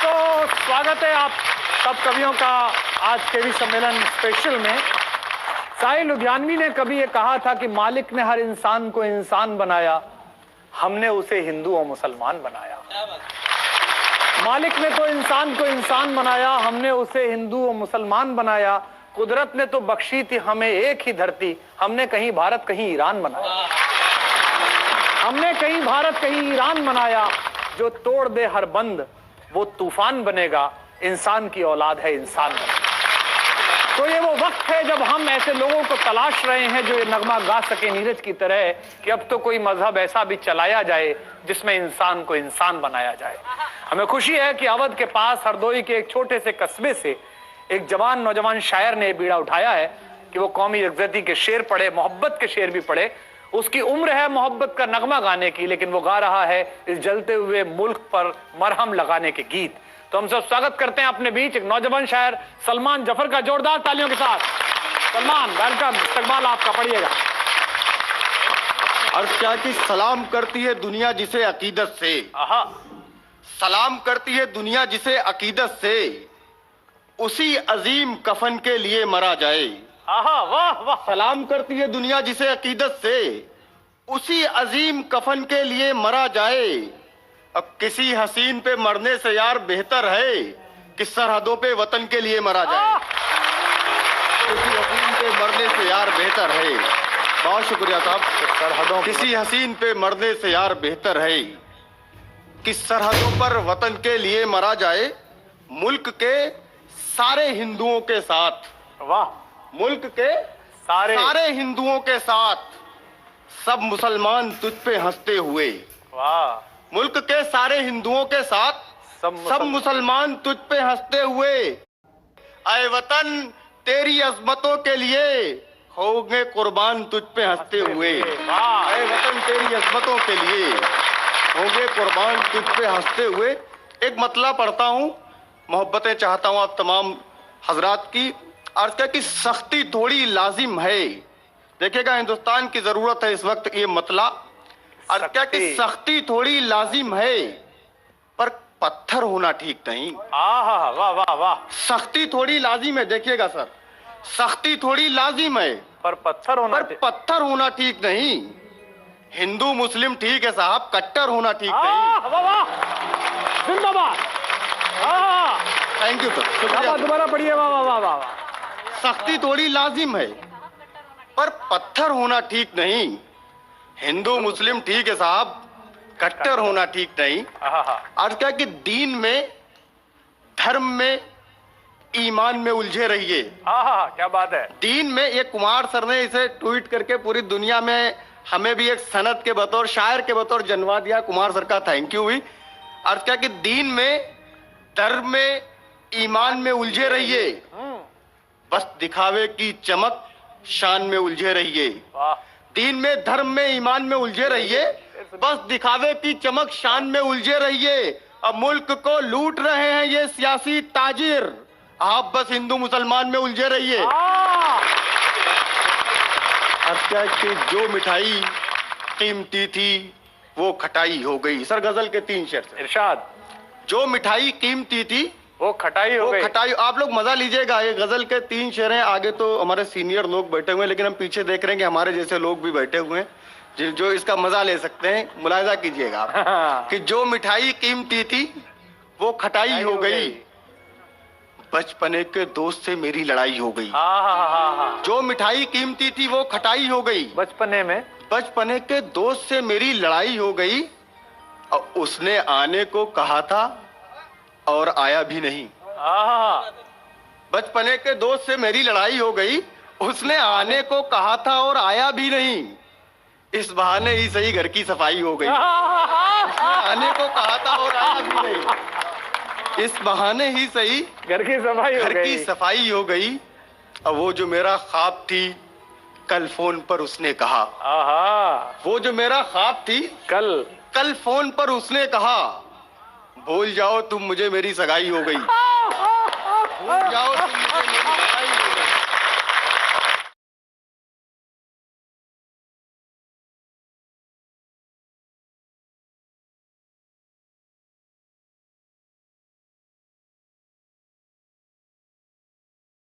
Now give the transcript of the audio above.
तो स्वागत है आप सब कवियों का आज के भी सम्मेलन स्पेशल में। साहिल लुधियानवी ने कभी ये कहा था कि मालिक ने हर इंसान को इंसान बनाया, हमने उसे हिंदू और मुसलमान बनाया। मालिक ने तो इंसान को इंसान बनाया, हमने उसे हिंदू और मुसलमान बनाया। कुदरत ने तो बख्शी थी हमें एक ही धरती, हमने कहीं भारत कहीं ईरान बनाया। हमने कहीं भारत कहीं ईरान बनाया। जो तोड़ दे हर बंद वो तूफान बनेगा, इंसान की औलाद है इंसान बनेगा। तो ये वो वक्त है जब हम ऐसे लोगों को तलाश रहे हैं जो ये नगमा गा सके नीरज की तरह कि अब तो कोई मजहब ऐसा भी चलाया जाए जिसमें इंसान को इंसान बनाया जाए। हमें खुशी है कि अवध के पास हरदोई के एक छोटे से कस्बे से एक जवान नौजवान शायर ने बीड़ा उठाया है कि वो कौमी यकजहती के शेर पढ़े, मोहब्बत के शेर भी पढ़े। उसकी उम्र है मोहब्बत का नगमा गाने की, लेकिन वो गा रहा है इस जलते हुए मुल्क पर मरहम लगाने के गीत। तो हम सब स्वागत करते हैं अपने बीच एक नौजवान शायर सलमान जफर का, जोरदार तालियों के साथ। सलमान, वेलकम, इस्तकबाल आपका, पढ़िएगा। अर्ज क्या कि सलाम करती है दुनिया जिसे अकीदत से, सलाम करती है दुनिया जिसे अकीदत से, उसी अजीम कफन के लिए मरा जाए। वाह वाह। सलाम करती है दुनिया जिसे अकीदत से, उसी अजीम कफन के लिए मरा जाए। अब किसी हसीन पे मरने से यार बेहतर है कि सरहदों पे वतन के लिए मरा जाए। किसी हसीन पे मरने से यार बेहतर है, बहुत शुक्रिया साहब। सरहदों किसी हसीन पे मरने से यार बेहतर है कि सरहदों पर वतन के लिए मरा जाए। मुल्क के सारे हिंदुओं के साथ, वाह, मुल्क के सारे हिंदुओं के साथ सब मुसलमान तुझ पे हंसते हुए। वाह। मुल्क के सारे हिंदुओं के साथ सब मुसलमान तुझ पे हंसते हुए। आए वतन तेरी अजमतों के लिए होंगे कुर्बान तुझ पे हंसते हुए। आए वतन तेरी अजमतों के लिए होंगे कुर्बान तुझ पे हंसते हुए। एक मतला पढ़ता हूँ, मोहब्बतें चाहता हूँ आप तमाम हजरात की। अर्ज क्या कि सख्ती थोड़ी लाजिम है। देखिएगा, हिंदुस्तान की जरूरत है इस वक्त ये मतला। अर्ज क्या कि सख्ती थोड़ी लाजिम है पर पत्थर होना ठीक नहीं। वाह वाह वाह। सख्ती थोड़ी लाजिम है, देखिएगा सर, सख्ती थोड़ी लाजिम है पर पत्थर होना ठीक नहीं। हिंदू मुस्लिम ठीक है साहब, कट्टर होना ठीक नहीं। वाह वाह, जिंदाबाद। थैंक यू सर, शुक्रिया। दोबारा पढ़िए। वाह वाह वाह वाह। सख्ती थोड़ी लाजिम है पर पत्थर होना ठीक नहीं। हिंदू मुस्लिम ठीक है साहब, कट्टर होना ठीक नहीं। अर्ज क्या कि दीन में, धर्म में, ईमान में उलझे रहिए। क्या बात है। दीन में, ये कुमार सर ने इसे ट्वीट करके पूरी दुनिया में हमें भी एक सनद के बतौर, शायर के बतौर जनवा दिया। कुमार सर का थैंक यू हुई। अर्ज क्या कि दीन में, धर्म में, ईमान में उलझे रहिए, बस दिखावे की चमक शान में उलझे रहिए। दीन में, धर्म में, ईमान में उलझे रहिए, बस दिखावे की चमक शान में उलझे रहिए। अब मुल्क को लूट रहे हैं ये सियासी ताजिर, आप बस हिंदू मुसलमान में उलझे रहिए। अब क्या कि जो मिठाई कीमती थी वो खटाई हो गई। सर गजल के 3 शेर से इरशाद। जो मिठाई कीमती थी वो खटाई हो गई। खटाई। आप लोग मजा लीजिएगा, ये गजल के 3 शेर हैं। आगे तो हमारे सीनियर लोग बैठे हुए हैं, लेकिन हम पीछे देख रहे हैं कि हमारे जैसे लोग भी बैठे हुए हैं जो इसका मजा ले सकते हैं। मुलाहिजा कीजिएगा कि जो मिठाई कीमती थी वो खटाई हो गई, बचपने के दोस्त से मेरी लड़ाई हो गई। जो मिठाई कीमती थी वो खटाई हो गई, बचपने के दोस्त से मेरी लड़ाई हो गई। और उसने आने को कहा था और आया भी नहीं। बचपने के दोस्त से मेरी लड़ाई हो गई, उसने आने को कहा था और आया भी नहीं। इस बहाने ही सही घर की सफाई हो गई। आने को कहा था और आया भी नहीं, इस बहाने ही सही घर की सफाई हो गई। अब वो जो मेरा ख्वाब थी कल फोन पर उसने कहा। वो जो मेरा ख्वाब थी कल फोन पर उसने कहा, भूल जाओ तुम मुझे मेरी सगाई हो गई। भूल जाओ तुम मुझे मेरी